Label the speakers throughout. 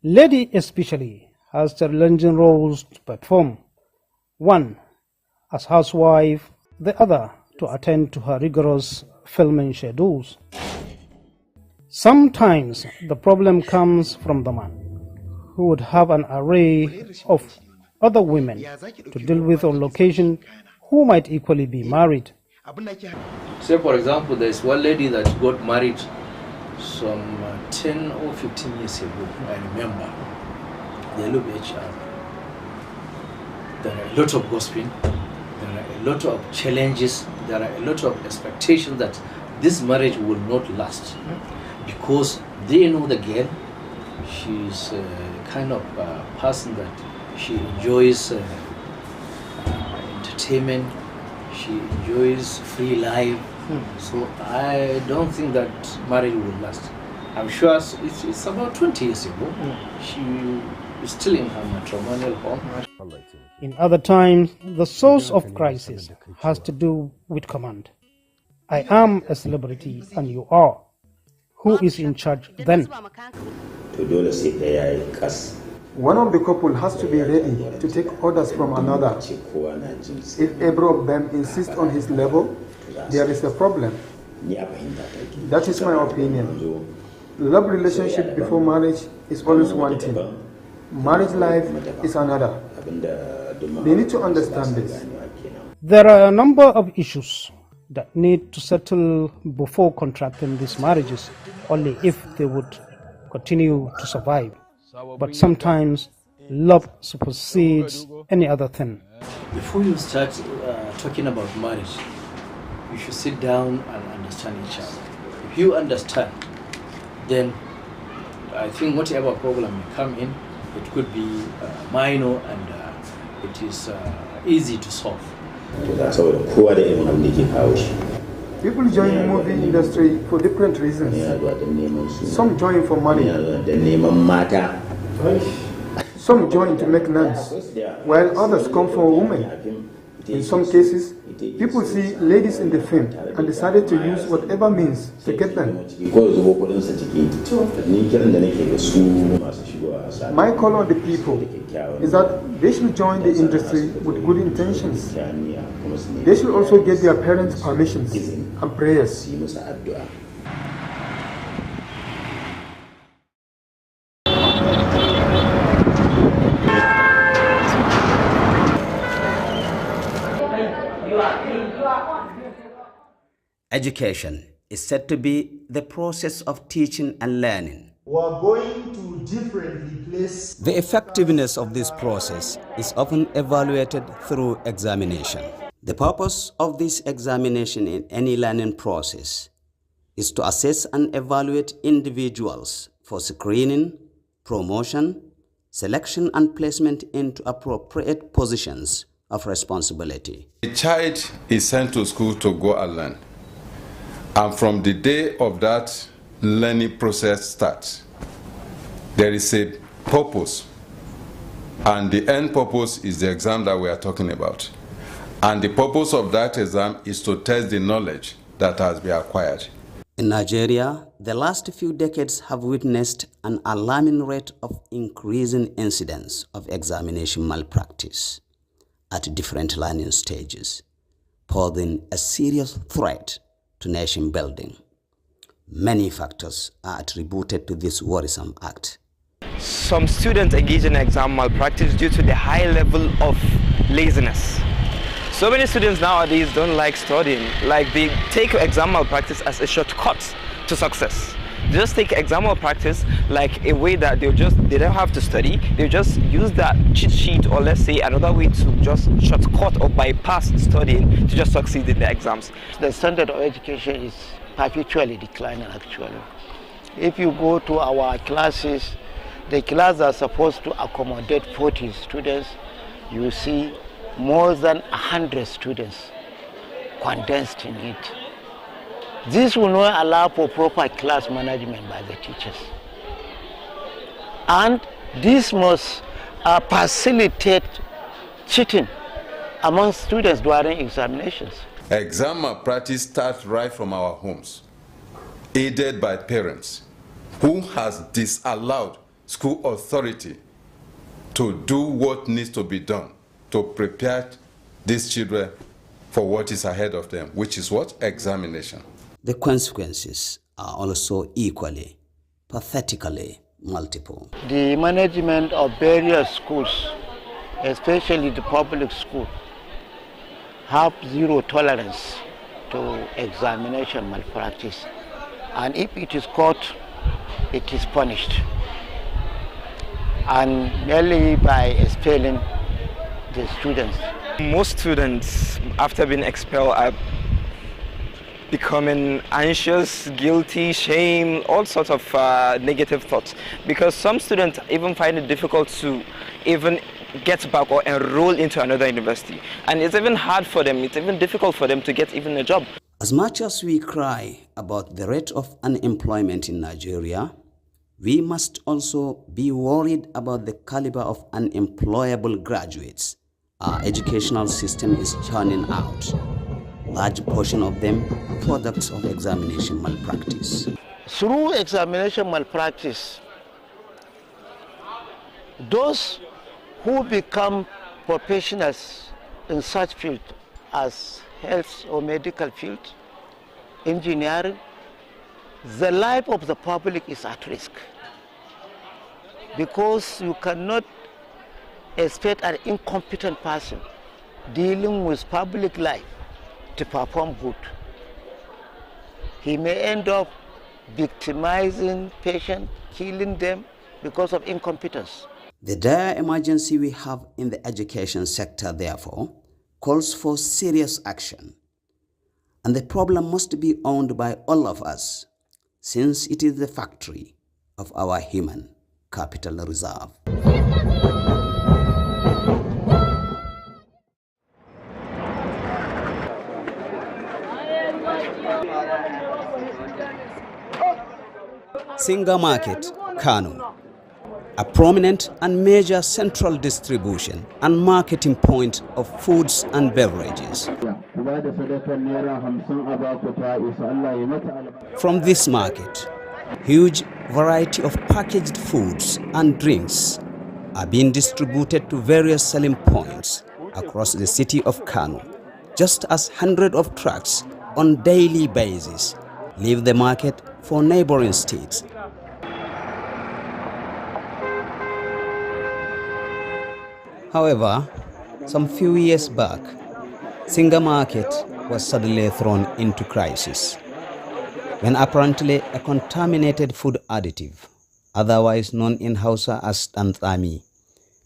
Speaker 1: Lady especially has challenging roles to perform. One, as housewife, the other to attend to her rigorous filming schedules. Sometimes the problem comes from the man, who would have an array of other women to deal with on location who might equally be married.
Speaker 2: Say, for example, there's one lady that got married some 10 or 15 years ago, I remember. The LBHR. There are a lot of gossiping, there are a lot of challenges, there are a lot of expectations that this marriage will not last. Because they know the girl, she's a kind of person that she enjoys entertainment, she enjoys free life. So I don't think that marriage will last. I'm sure it's about 20 years ago. She is still in her matrimonial home.
Speaker 1: In other times, the source of crisis has to do with command. I am a celebrity and you are. Who is in charge then?
Speaker 3: One of the couple has to be ready to take orders from another. If either of them insists on his level, there is a problem. That is my opinion. Love relationship before marriage is always one thing. Marriage life is another. They need to understand this.
Speaker 1: There are a number of issues that need to settle before contracting these marriages, only if they would continue to survive. But sometimes love supersedes any other thing.
Speaker 2: Before you start talking about marriage, you should sit down and understand each other. If you understand, then I think whatever problem may come in, it could be minor and it is easy to solve.
Speaker 3: People join the movie industry for different reasons. Some join for money. Some join to make nuns, while others come for women. In some cases, people see ladies in the film and decided to use whatever means to get them. My call on the people is that they should join the industry with good intentions. They should also get their parents' permissions and prayers.
Speaker 4: Education is said to be the process of teaching and learning.
Speaker 5: We are going to differently place.
Speaker 4: The effectiveness of this process is often evaluated through examination. The purpose of this examination in any learning process is to assess and evaluate individuals for screening, promotion, selection and placement into appropriate positions of responsibility.
Speaker 6: A child is sent to school to go and learn. And from the day of that learning process starts, there is a purpose. And the end purpose is the exam that we are talking about. And the purpose of that exam is to test the knowledge that has been acquired.
Speaker 4: In Nigeria, the last few decades have witnessed an alarming rate of increasing incidents of examination malpractice at different learning stages, posing a serious threat to nation building. Many factors are attributed to this worrisome act.
Speaker 7: Some students engage in exam malpractice due to the high level of laziness. So many students nowadays don't like studying, like they take exam malpractice as a shortcut to success. They just take exam malpractice like a way that they don't have to study, they just use that cheat sheet, or let's say another way to just shortcut or bypass studying to just succeed in the exams.
Speaker 8: The standard of education is perpetually declining actually. If you go to our classes, the classes are supposed to accommodate 40 students, you see more than 100 students condensed in it. This will not allow for proper class management by the teachers. And this must facilitate cheating among students during examinations.
Speaker 6: Exam malpractice starts right from our homes, aided by parents who has disallowed school authority to do what needs to be done to prepare these children for what is ahead of them, which is what? Examination.
Speaker 4: The consequences are also equally, pathetically multiple.
Speaker 8: The management of various schools, especially the public school, have zero tolerance to examination malpractice. And if it is caught, it is punished. And merely by expelling the students.
Speaker 7: Most students, after being expelled, are becoming anxious, guilty, shame, all sorts of negative thoughts. Because some students even find it difficult to even get back or enroll into another university. And it's even hard for them, it's even difficult for them to get even a job.
Speaker 4: As much as we cry about the rate of unemployment in Nigeria, we must also be worried about the caliber of unemployable graduates our educational system is churning out. Large portion of them products of examination malpractice.
Speaker 8: Through examination malpractice, those who become professionals in such field as health or medical field, engineering, the life of the public is at risk. Because you cannot expect an incompetent person dealing with public life to perform good. He may end up victimizing patients, killing them because of incompetence.
Speaker 4: The dire emergency we have in the education sector, therefore, calls for serious action. And the problem must be owned by all of us, since it is the factory of our human capital reserve. Singa Market, Kano, a prominent and major central distribution and marketing point of foods and beverages. From this market, huge variety of packaged foods and drinks are being distributed to various selling points across the city of Kano, just as hundreds of trucks on daily basis leave the market for neighboring states. However, some few years back, Singa Market was suddenly thrown into crisis when apparently a contaminated food additive, otherwise known in Hausa as tanthami,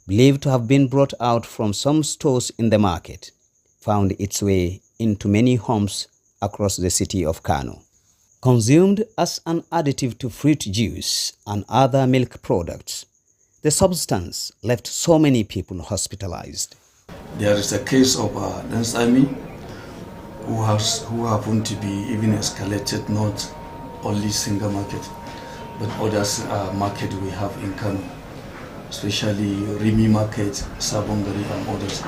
Speaker 4: believed to have been brought out from some stores in the market, found its way into many homes across the city of Kano. Consumed as an additive to fruit juice and other milk products, the substance left so many people hospitalized.
Speaker 9: There is a case of Dansami who happened to be even escalated not only Singa Market, but others market we have in Kano, especially Rimi Market, Sabongari and others.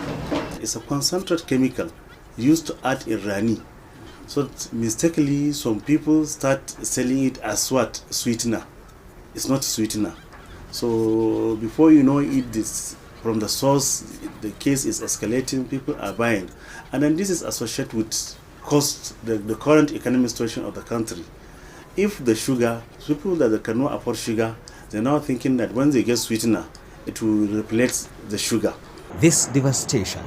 Speaker 10: It's a concentrated chemical used to add in Rani. So mistakenly some people start selling it as what? Sweetener. It's not sweetener. So before you know it, this from the source, the case is escalating, people are buying. And then this is associated with cost, the current economic situation of the country. If the sugar, people that cannot afford sugar, they're now thinking that when they get sweetener, it will replace the sugar.
Speaker 4: This devastation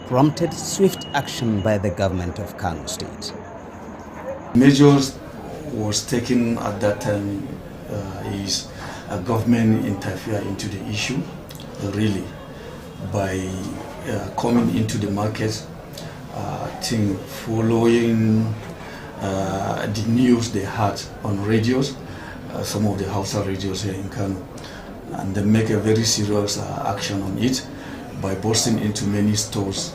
Speaker 4: prompted swift action by the government of Kano State.
Speaker 9: Measures was taken at that time is a government interfere into the issue, really, by coming into the market, following the news they had on radios, some of the Hausa radios here in Kano, and they make a very serious action on it by bursting into many stores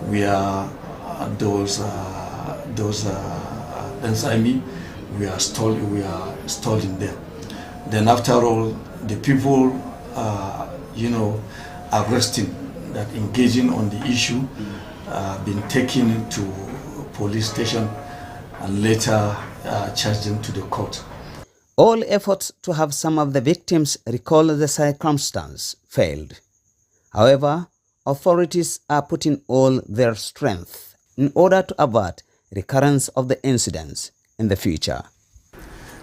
Speaker 9: where those enzymes we are stored in there. Then after all, the people arresting that engaging on the issue been taken to police station and later charged them to the court.
Speaker 4: All efforts to have some of the victims recall the circumstance failed. However, authorities are putting all their strength in order to avert recurrence of the incidents in the future.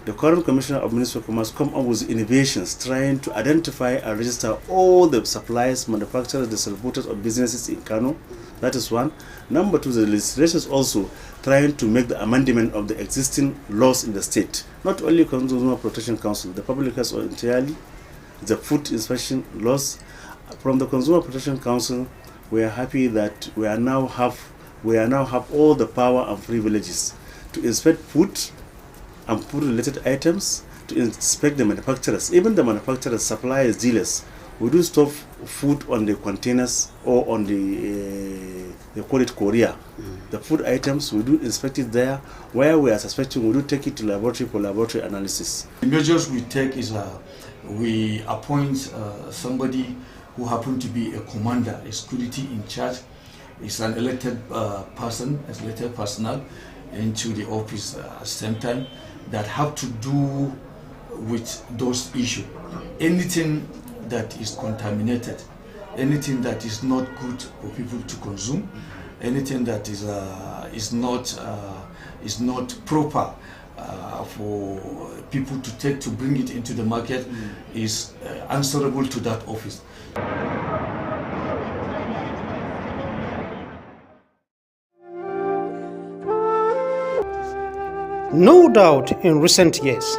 Speaker 10: The current Commissioner of Ministry of Commerce come up with innovations trying to identify and register all the suppliers, manufacturers, distributors of businesses in Kano. That is one. Number two, the legislation is also trying to make the amendment of the existing laws in the state. Not only Consumer Protection Council, the public has entirely, the food inspection laws. From the Consumer Protection Council, we are happy that we now have all the power and privileges to inspect food and food-related items, to inspect the manufacturers, even the manufacturers, suppliers, dealers. We do stop food on the containers or on the, they call it courier. The food items, we do inspect it there. Where we are suspecting, we do take it to laboratory for laboratory analysis.
Speaker 9: The measures we take is we appoint somebody who happens to be a commander, a security in charge. It's an elected person, an elected personnel into the office at the same time that have to do with those issues. Anything that is contaminated, anything that is not good for people to consume, anything that is not proper for people to take to bring it into the market is answerable to that office.
Speaker 1: No doubt in recent years,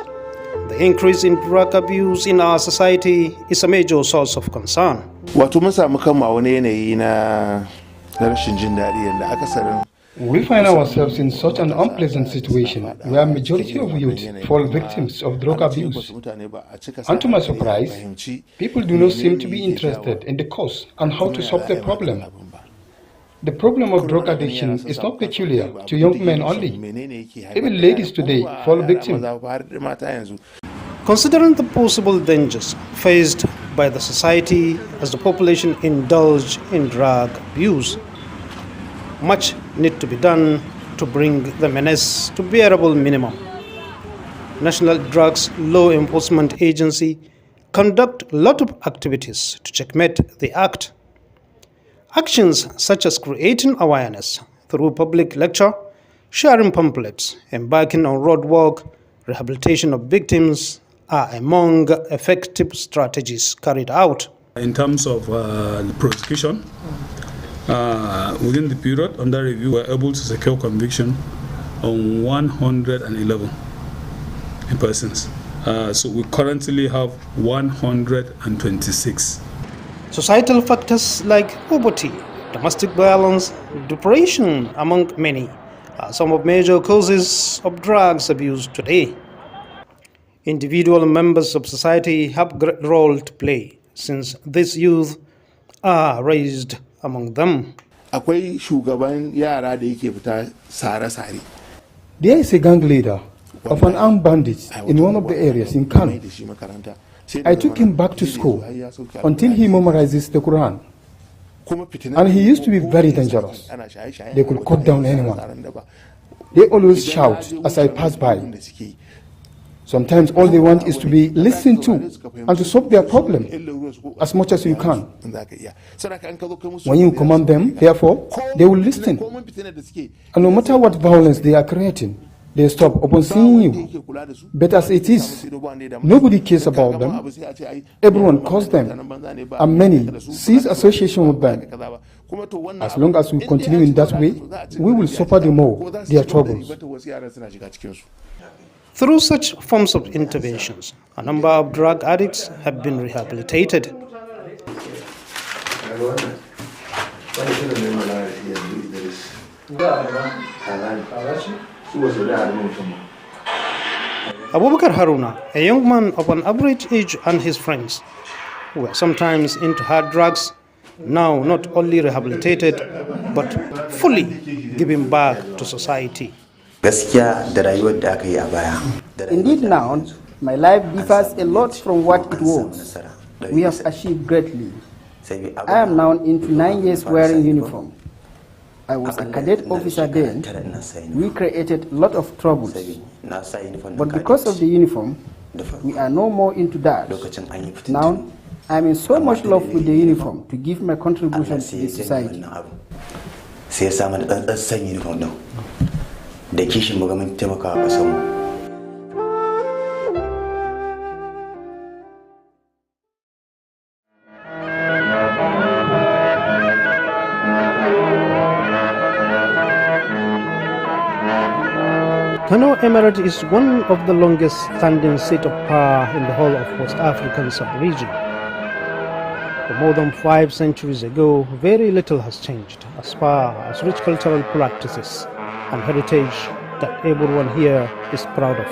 Speaker 1: the increase in drug abuse in our society is a major source of concern.
Speaker 11: We find ourselves in such an unpleasant situation where majority of youth fall victims of drug abuse. And to my surprise, people do not seem to be interested in the cause and how to solve the problem. The problem of drug addiction is not peculiar to young men only. Even ladies today fall victim.
Speaker 1: Considering the possible dangers faced by the society as the population indulge in drug abuse, much need to be done to bring the menace to bearable minimum. National Drugs Law Enforcement Agency conduct a lot of activities to checkmate the act. Actions such as creating awareness through public lecture, sharing pamphlets, embarking on road work, rehabilitation of victims are among effective strategies carried out.
Speaker 12: In terms of the prosecution, within the period under review, we were able to secure conviction on 111 persons. So we currently have 126.
Speaker 1: Societal factors like poverty, domestic violence, depression, among many, are some of major causes of drugs abuse today. Individual members of society have a great role to play since these youth are raised among them.
Speaker 11: There is a gang leader of an armed bandit in one of the areas in Kano. I took him back to school until he memorizes the Quran. And he used to be very dangerous. They could cut down anyone. They always shout as I pass by. Sometimes all they want is to be listened to and to solve their problem as much as you can. When you command them, therefore, they will listen. And no matter what violence they are creating, they stop upon seeing you. But as it is, nobody cares about them. Everyone calls them, and many cease association with them. As long as we continue in that way, we will suffer the more their troubles.
Speaker 1: Through such forms of interventions, a number of drug addicts have been rehabilitated. Abubakar Haruna, a young man of an average age, and his friends, who were sometimes into hard drugs, now not only rehabilitated, but fully giving back to society.
Speaker 13: Indeed now, my life differs a lot from what it was. We have achieved greatly. I am now into 9 years wearing uniform. I was a cadet officer then. We created a lot of troubles. But because of the uniform, We are no more into that. Now, I'm in so much love with the uniform to give my contribution to the society.
Speaker 1: Kano Emirate is one of the longest standing seat of power in the whole of West African sub-region. For more than 5 centuries ago, very little has changed as far as rich cultural practices and heritage that everyone here is proud of.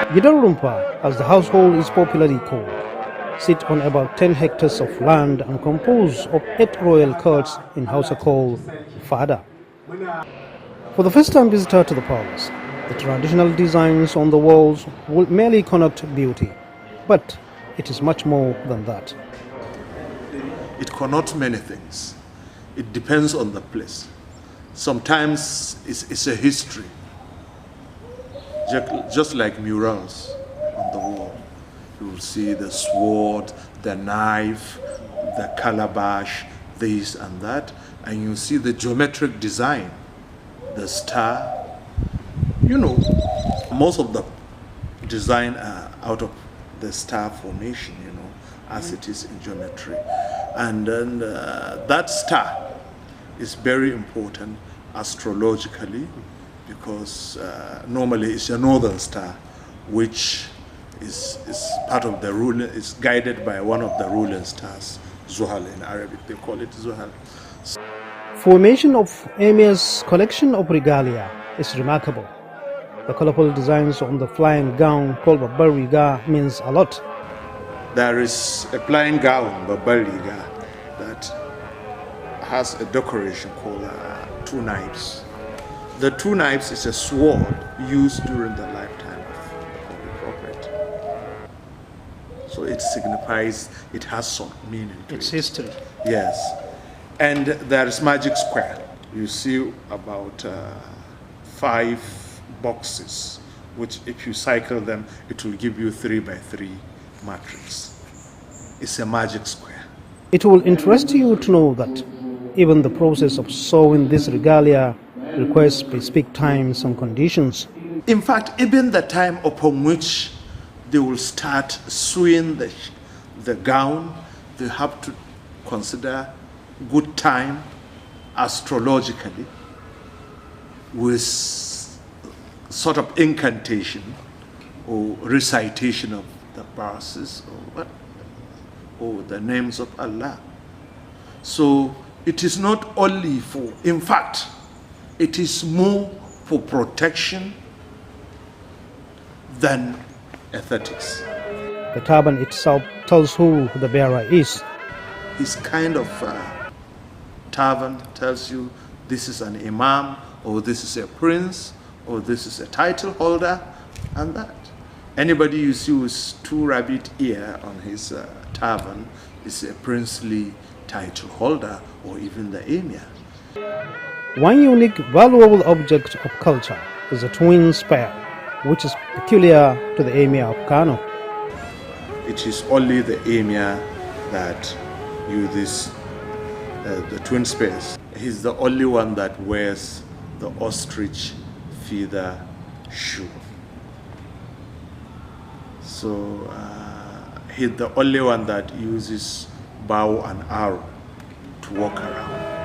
Speaker 1: Gidarumpa, as the household is popularly called, sit on about 10 hectares of land and compose of 8 royal courts in Hausa called Fada. For the first-time visitor to the palace, the traditional designs on the walls will merely connote beauty, but it is much more than that.
Speaker 5: It connotes many things. It depends on the place. Sometimes it's a history, just like murals on the wall. You will see the sword, the knife, the calabash, this and that, and you see the geometric design, the star. You know, most of the design are out of the star formation, you know, as it is in geometry. And then that star is very important astrologically because normally it's a northern star, which is part of the ruler, is guided by one of the ruling stars, Zuhal in Arabic, they call it Zuhal.
Speaker 1: Formation of Emir's collection of regalia is remarkable. The colorful designs on the flying gown called Babbar Riga means a lot.
Speaker 5: There is a flying gown, Babbar Riga, that has a decoration called 2 knives. The 2 knives is a sword used during the lifetime of the prophet. So it signifies, it has some meaning to
Speaker 1: It's history.
Speaker 5: Yes. And there is magic square. You see about 5 boxes, which if you cycle them, it will give you 3 by 3 matrix. It's a magic square.
Speaker 1: It will interest you to know that even the process of sewing this regalia requires specific times and conditions.
Speaker 5: In fact, even the time upon which they will start sewing the gown, they have to consider good time astrologically with sort of incantation or recitation of the verses or the names of Allah. So it is not only for, in fact, it is more for protection than aesthetics.
Speaker 1: The turban itself tells who the bearer is.
Speaker 5: His kind of turban tells you this is an imam, or this is a prince, or this is a title holder, and that. Anybody you see with 2 rabbit ear on his turban is a princely title holder, or even the emir.
Speaker 1: One unique, valuable object of culture is a twin spear, which is peculiar to the Emir of Kano.
Speaker 5: It is only the emir that uses the twin spears. He's the only one that wears the ostrich feather shoe. So he's the only one that uses bow and arrow to walk around.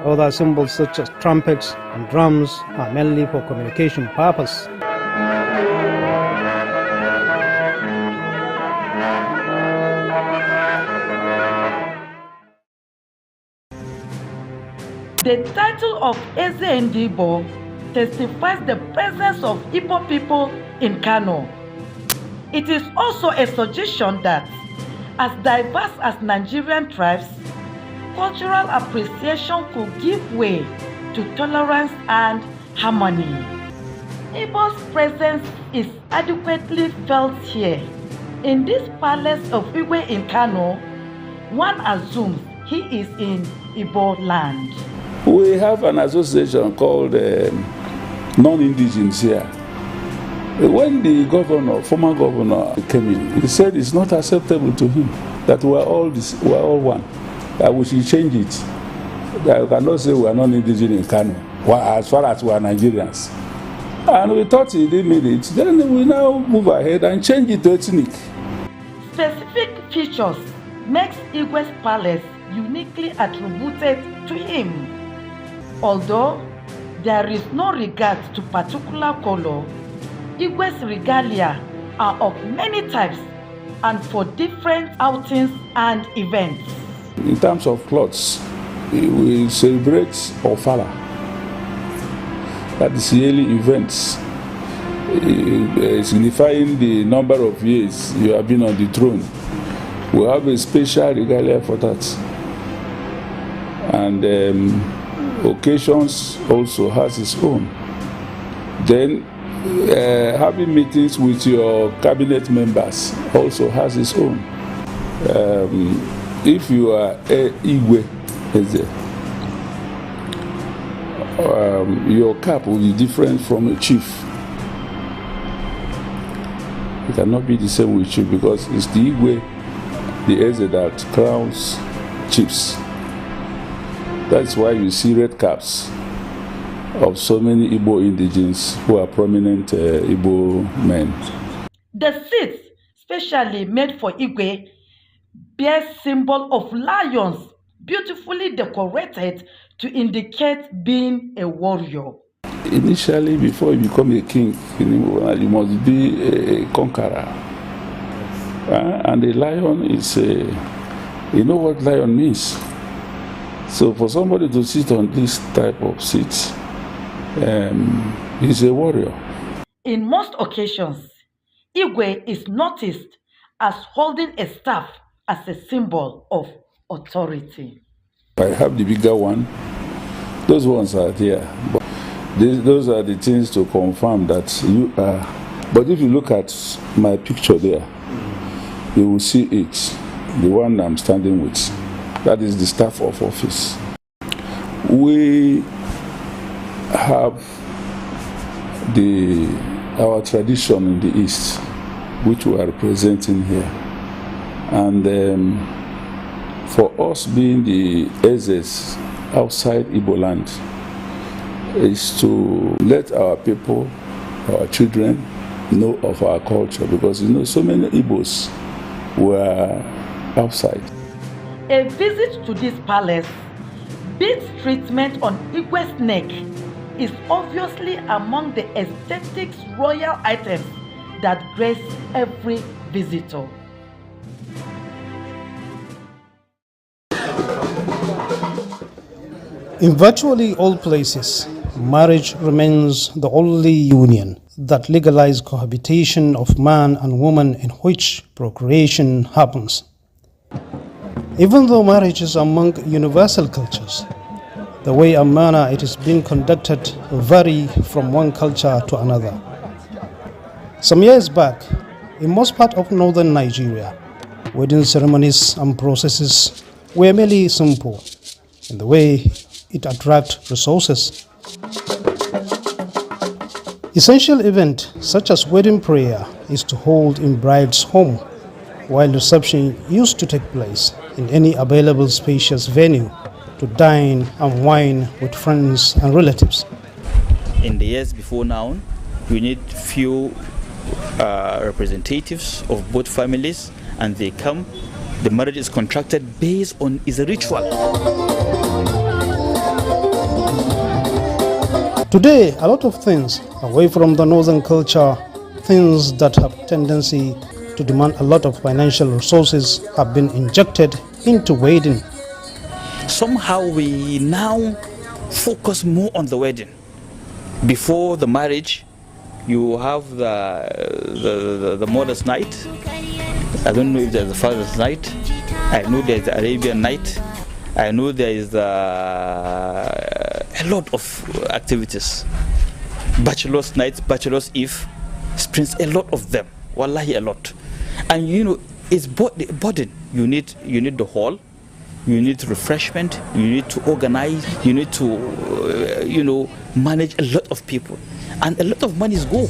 Speaker 1: Other symbols such as trumpets and drums are mainly for communication purpose.
Speaker 14: The title of Eze Ndibo testifies the presence of Igbo people in Kano. It is also a suggestion that, as diverse as Nigerian tribes, cultural appreciation could give way to tolerance and harmony. Igbo's presence is adequately felt here. In this palace of Igwe in Kano, one assumes he is in Igbo land.
Speaker 12: We have an association called Non-Indigenous here. When the former governor came in, he said it's not acceptable to him that we're all one, that we should change it. That we cannot say we are non-indigenous in Kano, as far as we are Nigerians. And we thought he didn't mean it. Then we now move ahead and change it to ethnic.
Speaker 14: Specific features makes Igwe's palace uniquely attributed to him. Although there is no regard to particular color, Igwe's regalia are of many types and for different outings and events.
Speaker 12: In terms of clothes, we celebrate Ofala. That is yearly events, signifying the number of years you have been on the throne. We have a special regalia for that. And occasions also has its own. Then having meetings with your cabinet members also has its own. If you are Igwe, your cap will be different from a chief. It cannot be the same with chief because it's the Igwe, the Eze that crowns chiefs. That's why you see red caps of so many Igbo indigenes who are prominent Igbo men.
Speaker 14: The seats, specially made for Igwe, bear symbol of lions, beautifully decorated to indicate being a warrior.
Speaker 12: Initially, before you become a king in Igbo, you must be a conqueror. And a lion is you know what lion means. So for somebody to sit on this type of seat, he's a warrior.
Speaker 14: In most occasions, Igwe is noticed as holding a staff as a symbol of authority.
Speaker 12: I have the bigger one. Those ones are there. But those are the things to confirm that you are. But if you look at my picture there, you will see it, the one I'm standing with. That is the staff of office. We have our tradition in the East, which we are representing here. And for us being the Ezes outside Igbo land, is to let our people, our children, know of our culture, because so many Igbos were outside.
Speaker 14: A visit to this palace, beads treatment on Igwe's neck, is obviously among the aesthetics royal items that grace every visitor.
Speaker 1: In virtually all places, marriage remains the only union that legalizes cohabitation of man and woman in which procreation happens. Even though marriage is among universal cultures, the way and manner it is being conducted vary from one culture to another. Some years back, in most parts of northern Nigeria, wedding ceremonies and processes were merely simple in the way it attracts resources. Essential event such as wedding prayer is to hold in bride's home, while reception used to take place in any available spacious venue to dine and wine with friends and relatives.
Speaker 15: In the years before now, we need few representatives of both families, and they come. The marriage is contracted based on is a ritual.
Speaker 1: Today, a lot of things away from the northern culture, things that have tendency to demand a lot of financial resources, have been injected into wedding.
Speaker 15: Somehow we now focus more on the wedding. Before the marriage, you have the mother's night. I don't know if there's the father's night. I know there's the Arabian night. I know there is a lot of activities. Bachelor's night, bachelor's eve, sprints, a lot of them. Wallahi, a lot. And it's burden. You need the hall, you need refreshment, you need to organize, you need to, manage a lot of people. And a lot of money is go.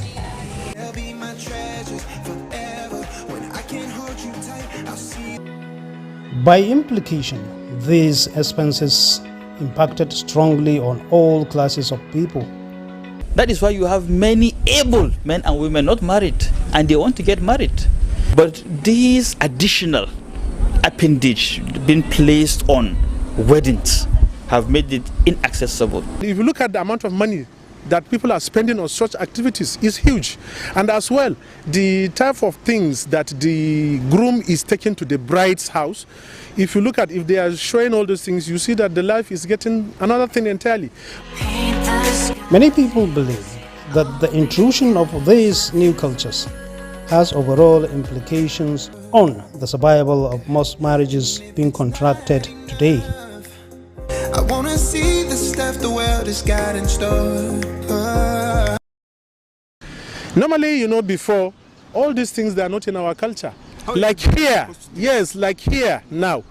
Speaker 1: By implication, these expenses impacted strongly on all classes of people.
Speaker 15: That is why you have many able men and women not married, and they want to get married. But these additional appendage being placed on weddings have made it inaccessible.
Speaker 16: If you look at the amount of money that people are spending on such activities is huge. And as well, the type of things that the groom is taking to the bride's house, if you look at, if they are showing all those things, you see that the life is getting another thing entirely.
Speaker 1: Many people believe that the intrusion of these new cultures has overall implications on the survival of most marriages being contracted today.
Speaker 17: I wanna see the stuff the world has got in store.
Speaker 16: Normally, before, all these things, they are not in our culture. Like here, yes, like here now.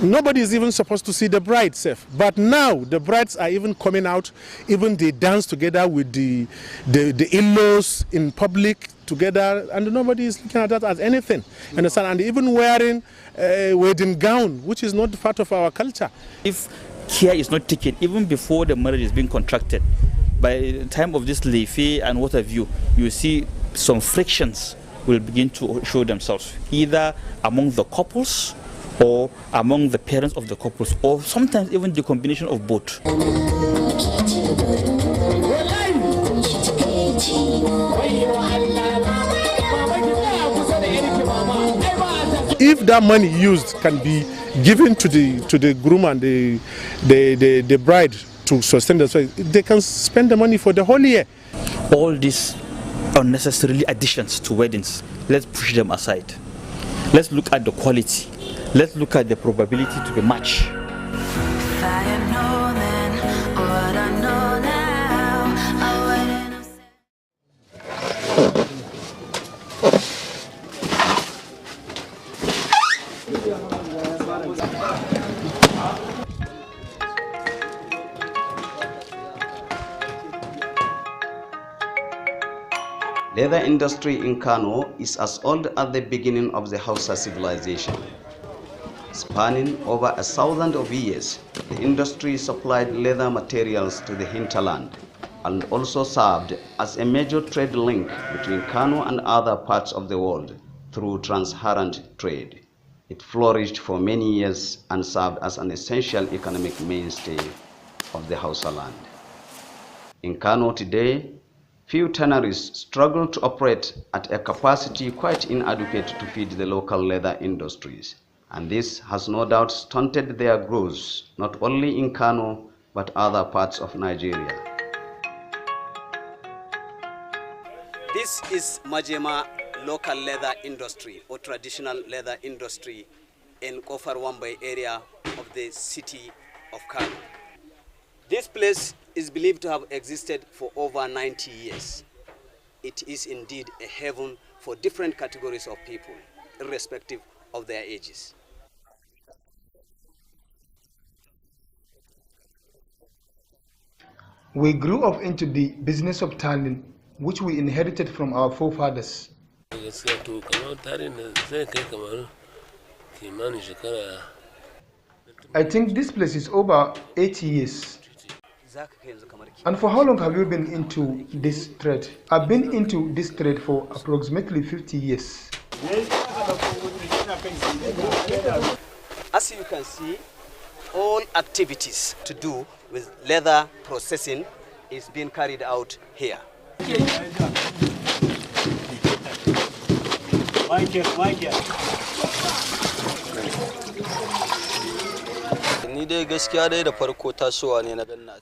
Speaker 16: Nobody is even supposed to see the bride safe. But now the brides are even coming out, even they dance together with the in-laws in public together, and nobody is looking at that as anything. Understand? And even wearing a wedding gown, which is not part of our culture.
Speaker 15: If care is not taken, even before the marriage is being contracted, by the time of this leafy and what have you, you see some frictions will begin to show themselves, either among the couples or among the parents of the couples, or sometimes even the combination of both.
Speaker 16: If that money used can be given to the groom and the bride to sustain themselves, they can spend the money for the whole year.
Speaker 15: All these unnecessarily additions to weddings, let's push them aside. Let's look at the quality. Let's look at the probability to be matched.
Speaker 4: Leather industry in Kano is as old as the beginning of the Hausa civilization. Spanning over 1,000 of years, the industry supplied leather materials to the hinterland and also served as a major trade link between Kano and other parts of the world through transparent trade. It flourished for many years and served as an essential economic mainstay of the Hausa land. In Kano today, few tanneries struggle to operate at a capacity quite inadequate to feed the local leather industries, and this has no doubt stunted their growth not only in Kano but other parts of Nigeria. This is Majema local leather industry or traditional leather industry in Kofar Wambai area of the city of Kano. This place is believed to have existed for over 90 years. It is indeed a haven for different categories of people, irrespective of their ages.
Speaker 11: We grew up into the business of tanning, which we inherited from our forefathers. I think this place is over 80 years. And for how long have you been into this trade? I've been into this trade for approximately 50 years.
Speaker 4: As you can see, all activities to do with leather processing is being carried out here.
Speaker 18: Ni dai gaskiya dai da farko tasowa ne na ganna